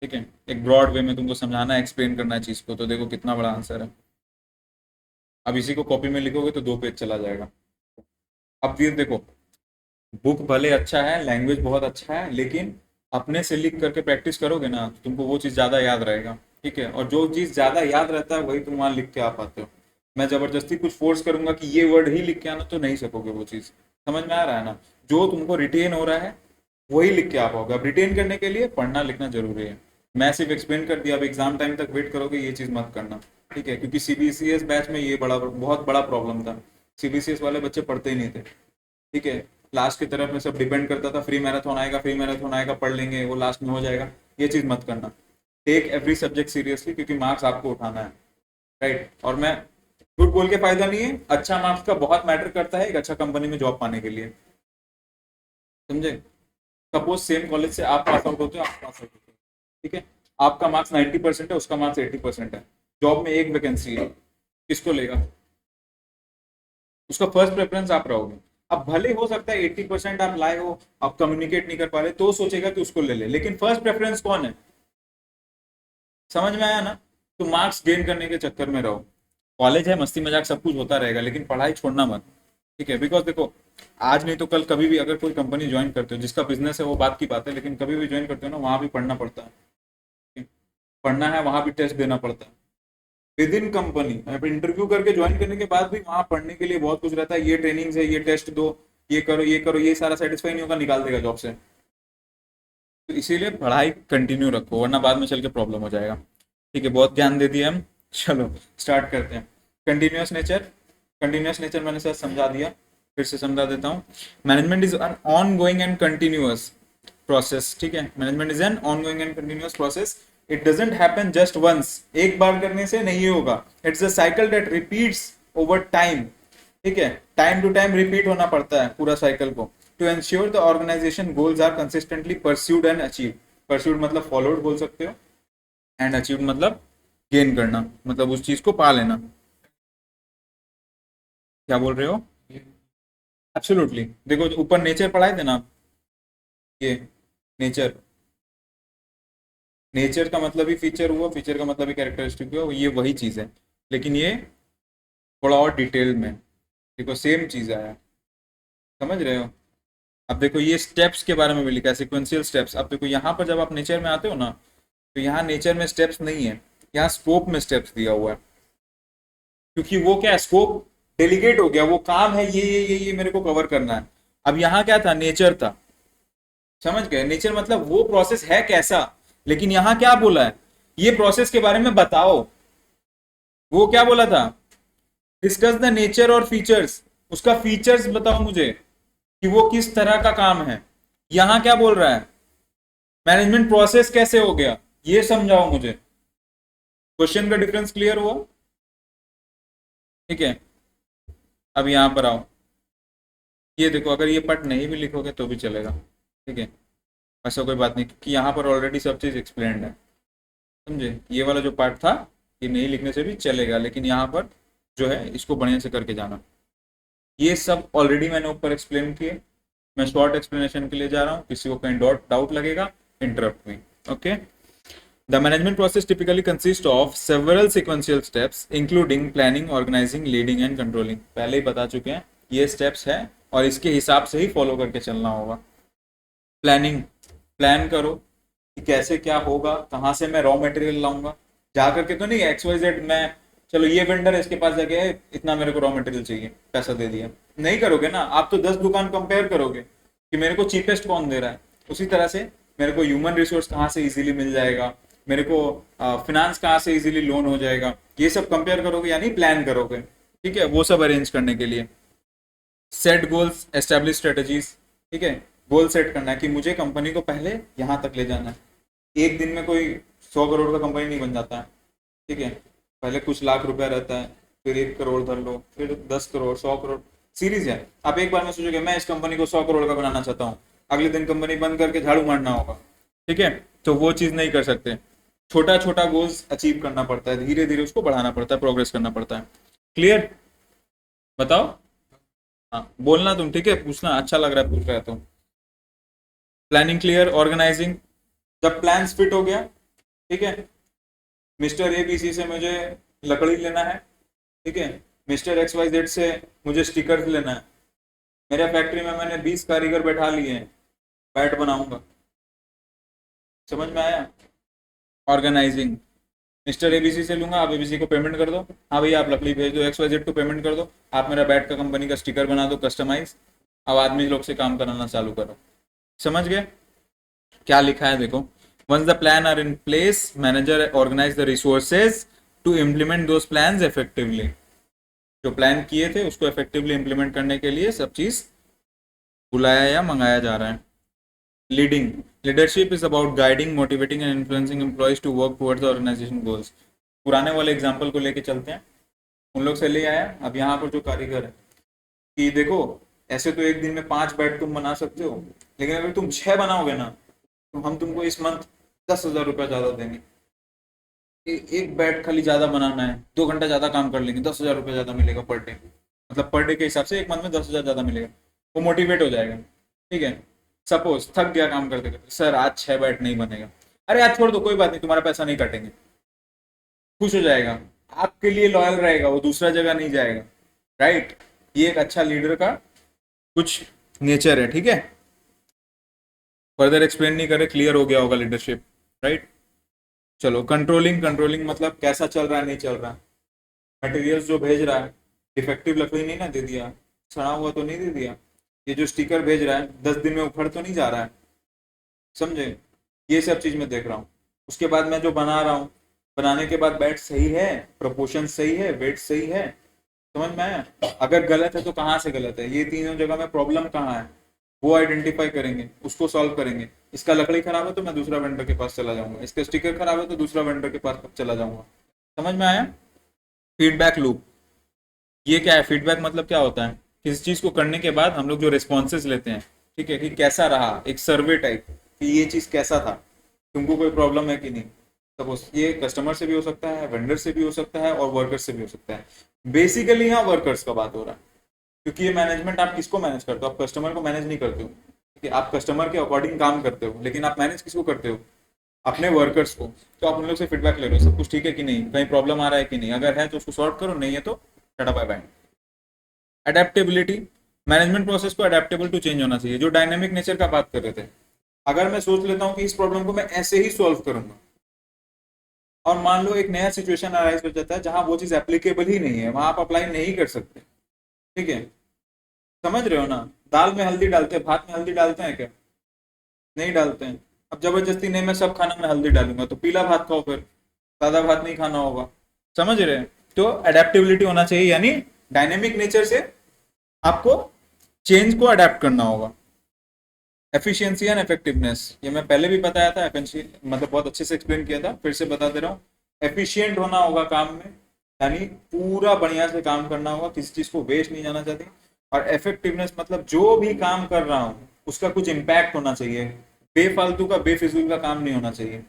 ठीक है, एक ब्रॉड वे में तुमको समझाना है, एक्सप्लेन करना है चीज़ को, तो देखो कितना बड़ा आंसर है। अब इसी को कॉपी में लिखोगे तो 2 पेज चला जाएगा। अब फिर देखो, बुक भले अच्छा है, लैंग्वेज बहुत अच्छा है, लेकिन अपने से लिख करके प्रैक्टिस करोगे ना तो तुमको वो चीज़ ज़्यादा याद रहेगा, ठीक है। और जो चीज़ ज़्यादा याद रहता है वही तुम वहाँ लिख के आ पाते हो। मैं ज़बरदस्ती कुछ फोर्स करूंगा कि ये वर्ड ही लिख के आना, तो नहीं सकोगे वो चीज़। समझ में आ रहा है ना। जो तुमको रिटेन हो रहा है वही लिख के आ पाओगे। अब रिटेन करने के लिए पढ़ना लिखना जरूरी है। मैं सिर्फ एक्सप्लेन कर दिया, अब एग्जाम टाइम तक वेट करोगे, ये चीज़ मत करना, ठीक है। क्योंकि सीबीसीएस बैच में ये बड़ा बहुत बड़ा प्रॉब्लम था। सीबीसीएस वाले बच्चे पढ़ते ही नहीं थे, ठीक है। लास्ट की तरफ में सब डिपेंड करता था, फ्री मैराथन आएगा, फ्री मैराथन आएगा, पढ़ लेंगे, वो लास्ट में हो जाएगा। ये चीज़ मत करना। टेक एवरी सब्जेक्ट सीरियसली, क्योंकि मार्क्स आपको उठाना है, राइट। और मैं झूठ बोल के फायदा नहीं है, अच्छा मार्क्स का बहुत मैटर करता है एक अच्छा कंपनी में जॉब पाने के लिए, समझे। सपोज सेम कॉलेज से आप पास आउट होते हो, आप पास आउट होते हो, ठीक है। आपका मार्क्स 90% है, उसका मार्क्स 80% है, जॉब में एक वैकेंसी है, किसको लेगा। उसका फर्स्ट प्रेफरेंस आप रहोगे। अब भले हो सकता है 80% आप लाए हो, आप कम्युनिकेट नहीं कर पा रहे, तो सोचेगा कि उसको ले ले, लेकिन फर्स्ट प्रेफरेंस कौन है। समझ में आया ना। तो मार्क्स गेन करने के चक्कर में रहो। कॉलेज है, मस्ती मजाक सब कुछ होता रहेगा, लेकिन पढ़ाई छोड़ना मत, ठीक है। बिकॉज देखो, आज नहीं तो कल कभी भी अगर कोई कंपनी ज्वाइन करते हो, जिसका बिजनेस है वो बात की बात है, लेकिन कभी भी ज्वाइन करते हो ना, वहां भी पढ़ना पड़ता है, ठीक है? पढ़ना है, वहां भी टेस्ट देना पड़ता है विद इन कंपनी। अब इंटरव्यू करके ज्वाइन करने के बाद भी वहां पढ़ने के लिए बहुत कुछ रहता है। ये ट्रेनिंग है, ये टेस्ट दो, ये करो, ये करो, ये सारा सेटिस्फाई नहीं होगा, निकाल देगा जॉब से। तो इसीलिए पढ़ाई कंटिन्यू रखो, वरना बाद में चल के प्रॉब्लम हो जाएगा, ठीक है। बहुत ज्ञान दे दिया हम, चलो स्टार्ट करते हैं। कंटिन्यूअस नेचर, कंटिन्यूअस नेचर मैंने शायद समझा दिया, फिर से समझा देता हूँ। Management is an ongoing and continuous process, ठीक है। Management is an ongoing and continuous process. It doesn't happen just once, एक बार करने से नहीं होगा। It's a cycle that repeats over time, ठीक है। टाइम टू टाइम रिपीट होना पड़ता है पूरा साइकिल को, to ensure the organisation goals are consistently pursued and achieve. Pursued मतलब फॉलोड बोल सकते हो, एंड अचीव मतलब गेन करना, मतलब उस चीज को पा लेना। क्या बोल रहे हो। एब्सोल्युटली। देखो ऊपर नेचर पढ़ाए थे ना आप, ये नेचर, नेचर का मतलब ही फीचर हुआ, फीचर का मतलब ही कैरेक्टरिस्टिक हुआ, ये वही चीज है, लेकिन ये थोड़ा और डिटेल में। देखो सेम चीज आया, समझ रहे हो। अब देखो ये स्टेप्स के बारे में भी लिखा है, सिक्वेंशियल स्टेप्स। अब देखो यहाँ पर जब आप नेचर में आते हो ना, तो यहाँ नेचर में स्टेप्स नहीं है, यहाँ स्कोप में स्टेप्स दिया हुआ है। क्योंकि वो क्या है, स्कोप डेलीगेट हो गया, वो काम है ये मेरे को कवर करना है। अब यहाँ क्या था, नेचर था, समझ गए। नेचर मतलब वो प्रोसेस है कैसा, लेकिन यहाँ क्या बोला है, ये प्रोसेस के बारे में बताओ। वो क्या बोला था, डिस्कस द नेचर और फीचर्स, उसका फीचर्स बताओ मुझे कि वो किस तरह का काम है। यहाँ क्या बोल रहा है, मैनेजमेंट प्रोसेस कैसे हो गया, ये समझाओ मुझे। क्वेश्चन का डिफरेंस क्लियर हुआ, ठीक है। अब यहाँ पर आओ, ये देखो, अगर ये पार्ट नहीं भी लिखोगे तो भी चलेगा, ठीक है। ऐसा कोई बात नहीं, क्योंकि यहाँ पर ऑलरेडी सब चीज़ एक्सप्लेन्ड है, समझे। ये वाला जो पार्ट था, ये नहीं लिखने से भी चलेगा, लेकिन यहाँ पर जो है इसको बढ़िया से करके जाना। ये सब ऑलरेडी मैंने ऊपर एक्सप्लेन किए, मैं शॉर्ट एक्सप्लेनेशन के लिए जा रहा हूँ, किसी को कहीं डाउट लगेगा interrupt me, okay. The management process typically consists of several sequential steps, including planning, organizing, leading and controlling. पहले ही बता चुके हैं, ये steps है और इसके हिसाब से ही फॉलो करके चलना होगा। प्लानिंग, प्लान करो कि कैसे क्या होगा, कहाँ से मैं रॉ मटेरियल लाऊंगा। जा करके तो नहीं XYZ मैं, चलो ये वेंडर है, इसके पास जाके इतना मेरे को रॉ मटेरियल चाहिए, पैसा दे दिया, नहीं करोगे ना। आप तो 10 दुकान कंपेयर करोगे कि मेरे को चीपेस्ट कौन दे रहा है। उसी तरह से मेरे को ह्यूमन रिसोर्स कहाँ से इजीली मिल जाएगा, मेरे को फिनांस कहाँ से इजीली लोन हो जाएगा, ये सब कंपेयर करोगे, यानी प्लान करोगे, ठीक है। वो सब अरेंज करने के लिए सेट गोल्स, एस्टेब्लिश स्ट्रेटजीज, ठीक है। गोल सेट करना है कि मुझे कंपनी को पहले यहाँ तक ले जाना है। एक दिन में कोई 100 करोड़ का कंपनी नहीं बन जाता है, ठीक है। पहले कुछ लाख रुपया रहता है, फिर 1 करोड़ धर लो, फिर 10 करोड़, 100 करोड़, सीरीज है। आप एक बार में सोचोगे मैं इस कंपनी को 100 करोड़ का बनाना चाहता हूँ, अगले दिन कंपनी बंद करके झाड़ू मारना होगा, ठीक है। तो वो चीज़ नहीं कर सकते। छोटा छोटा गोल्स अचीव करना पड़ता है, धीरे धीरे उसको बढ़ाना पड़ता है, प्रोग्रेस करना पड़ता है। क्लियर, बताओ। हाँ बोलना तुम, ठीक है, पूछना, अच्छा लग रहा है पूछ रहा है तो। प्लानिंग क्लियर, ऑर्गेनाइजिंग, जब प्लान्स फिट हो गया, ठीक है, मिस्टर ए बी सी से मुझे लकड़ी लेना है, ठीक है, मिस्टर एक्स वाई जेड से मुझे स्टिकर्स लेना है, मेरे फैक्ट्री में मैंने 20 कारीगर बैठा लिए हैं, बैट बनाऊंगा। समझ में आया? ऑर्गेनाइजिंग, मिस्टर एबीसी से लूंगा, आप एबीसी को पेमेंट कर दो, हाँ भैया आप लकड़ी भेज दो, एक्स वाई जेड को पेमेंट कर दो, आप मेरा बैट का कंपनी का स्टिकर बना दो कस्टमाइज, अब आदमी लोग से काम कराना चालू करो। समझ गए क्या लिखा है? देखो, once the plan are in place, manager organise the resources to implement those plan effectively. जो प्लान किए थे उसको इफेक्टिवली इम्प्लीमेंट करने के लिए सब चीज बुलाया या मंगाया जा रहा है। Leading, leadership is about guiding, motivating and influencing employees to work towards the organisation goals. पुराने वाले एग्जाम्पल को लेके चलते हैं, उन लोग से ले आया। अब यहाँ पर जो कारीगर है कि देखो, ऐसे तो एक दिन में 5 बैट तुम बना सकते हो, लेकिन अगर तुम 6 बनाओगे ना तो हम तुमको इस मंथ 10,000 रुपया ज्यादा देंगे। एक बैट खाली ज्यादा बनाना है, 2 घंटा ज्यादा काम कर लेंगे, 10,000 रुपया ज्यादा मिलेगा पर डे, मतलब पर डे के हिसाब से एक मंथ में 10,000 ज्यादा मिलेगा। वो मोटिवेट हो जाएगा, ठीक है। सपोज थक गया काम करते करते, सर आज 6 बैट नहीं बनेगा, अरे आज छोड़ दो कोई बात नहीं, तुम्हारा पैसा नहीं काटेंगे, खुश हो जाएगा, आपके लिए लॉयल रहेगा, वो दूसरा जगह नहीं जाएगा, राइट। ये एक अच्छा लीडर का कुछ नेचर है, ठीक है। फर्दर एक्सप्लेन नहीं करे, क्लियर हो गया होगा लीडरशिप, राइट। चलो कंट्रोलिंग, कंट्रोलिंग मतलब कैसा चल रहा है नहीं चल रहा है, मटेरियल्स जो भेज रहा है, डिफेक्टिव लकड़ी नहीं ना दे दिया, सड़ा हुआ तो नहीं दे दिया, ये जो स्टिकर भेज रहा है 10 दिन में उखड़ तो नहीं जा रहा है, समझे। ये सब चीज मैं देख रहा हूँ। उसके बाद मैं जो बना रहा हूँ, बनाने के बाद बैट सही है, प्रोपोर्शन सही है, वेट सही है, समझ में आया। अगर गलत है तो कहाँ से गलत है, ये तीनों जगह में प्रॉब्लम कहाँ है वो आइडेंटिफाई करेंगे, उसको सॉल्व करेंगे। इसका लकड़ी खराब है तो मैं दूसरा वेंडर के पास चला जाऊंगा, इसका स्टिकर खराब है तो दूसरा वेंडर के पास चला जाऊंगा। समझ में आया? फीडबैक लूप, ये क्या है? फीडबैक मतलब क्या होता है? किसी चीज को करने के बाद हम लोग जो रिस्पॉन्सेज लेते हैं, ठीक है, कि कैसा रहा, एक सर्वे टाइप, कि ये चीज कैसा था, तुमको कोई प्रॉब्लम है कि नहीं। सपोज ये कस्टमर से भी हो सकता है, वेंडर से भी हो सकता है, और वर्कर से भी हो सकता है। बेसिकली यहाँ वर्कर्स का बात हो रहा है, क्योंकि ये मैनेजमेंट आप किसको मैनेज करते हो? आप कस्टमर को मैनेज नहीं करते हो, ठीक है, आप कस्टमर के अकॉर्डिंग काम करते हो, लेकिन आप मैनेज किसको करते हो? अपने वर्कर्स को। तो आप उन लोग से फीडबैक ले रहे हो, सब कुछ ठीक है कि नहीं, कहीं प्रॉब्लम आ रहा है कि नहीं, अगर है तो उसको सॉल्व करो, नहीं है तो tata bye bye. Adaptability, management process को अडेप्टेबल टू चेंज होना चाहिए, जो डायनेमिक नेचर का बात कर रहे थे। अगर मैं सोच लेता हूँ कि इस प्रॉब्लम को मैं ऐसे ही सॉल्व करूंगा, और मान लो एक नया सिचुएशन अराइज हो जाता है जहां वो चीज एप्लीकेबल ही नहीं है, वहां आप अप्लाई नहीं कर सकते, ठीक है, समझ रहे हो ना। दाल में हल्दी डालते हैं, भात में हल्दी डालते हैं क्या? नहीं डालते हैं। अब जबरदस्ती नहीं, मैं सब खाना में हल्दी डालूंगा तो पीला भात खाओ, फिर सादा भात नहीं खाना होगा। समझ रहे हैं? तो अडेप्टेबिलिटी होना चाहिए, यानी डायनेमिक नेचर से आपको चेंज को अडेप्ट करना होगा। एफिशिएंसी एंड इफेक्टिवनेस, ये मैं पहले भी बताया था, मतलब बहुत अच्छे से एक्सप्लेन किया था, फिर से बता दे रहा हूँ। एफिशिएंट होना होगा काम में, यानी पूरा बढ़िया से काम करना होगा, किसी चीज को वेस्ट नहीं जाना चाहते। और इफेक्टिवनेस मतलब जो भी काम कर रहा हूँ उसका कुछ इम्पैक्ट होना चाहिए, बेफालतू का बेफिजूल का काम नहीं होना चाहिए,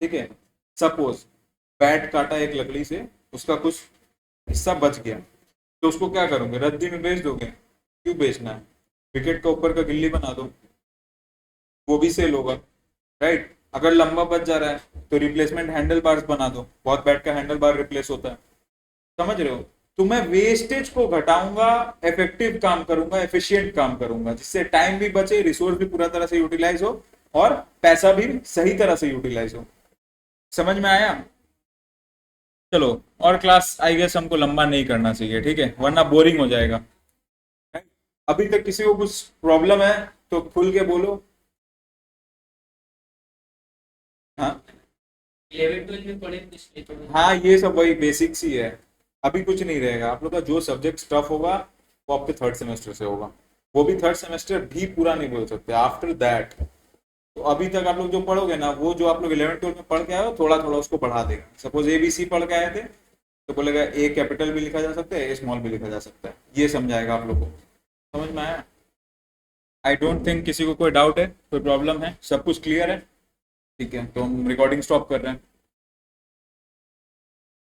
ठीक है। सपोज बैट काटा एक लकड़ी से, उसका कुछ हिस्सा बच गया, तो उसको क्या करोगे? रद्दी में बेच दोगे? क्यों बेचना है? विकेट का ऊपर का गिल्ली बना दो, वो भी सेल होगा, राइट। अगर लंबा बच जा रहा है तो रिप्लेसमेंट हैंडल बार्स बना दो, बहुत बैट का हैंडल बार रिप्लेस होता है, समझ रहे हो। तो मैं वेस्टेज को घटाऊंगा, इफेक्टिव काम करूंगा, एफिशिएंट काम करूंगा, जिससे टाइम भी बचे, रिसोर्स भी पूरा तरह से यूटिलाइज हो, और पैसा भी सही तरह से यूटिलाइज हो। समझ में आया? चलो, और क्लास आई गेस हमको लंबा नहीं करना चाहिए, ठीक है, वरना बोरिंग हो जाएगा। अभी तक किसी को कुछ प्रॉब्लम है तो खुल के बोलो। हाँ 11-12 में पढ़े पिछले तो हाँ, ये सब वही बेसिक्स ही है, अभी कुछ नहीं रहेगा आप लोग का। जो सब्जेक्ट टफ होगा वो आपके थर्ड सेमेस्टर से होगा, वो भी थर्ड सेमेस्टर भी पूरा नहीं बोल सकते आफ्टर दैट। तो अभी तक आप लोग जो पढ़ोगे ना, वो जो आप लोग 11-12 में पढ़ के आए हो, थोड़ा थोड़ा उसको बढ़ा देगा। सपोज ABC पढ़ के आए थे तो बोलेगा ए कैपिटल भी लिखा जा सकता है, ए स्मॉल भी लिखा जा सकता है, ये समझाएगा आप लोग को। समझ में आया? आई डोंट थिंक किसी को कोई डाउट है, कोई प्रॉब्लम है, सब कुछ क्लियर है, ठीक है। तो हम रिकॉर्डिंग स्टॉप कर रहे हैं।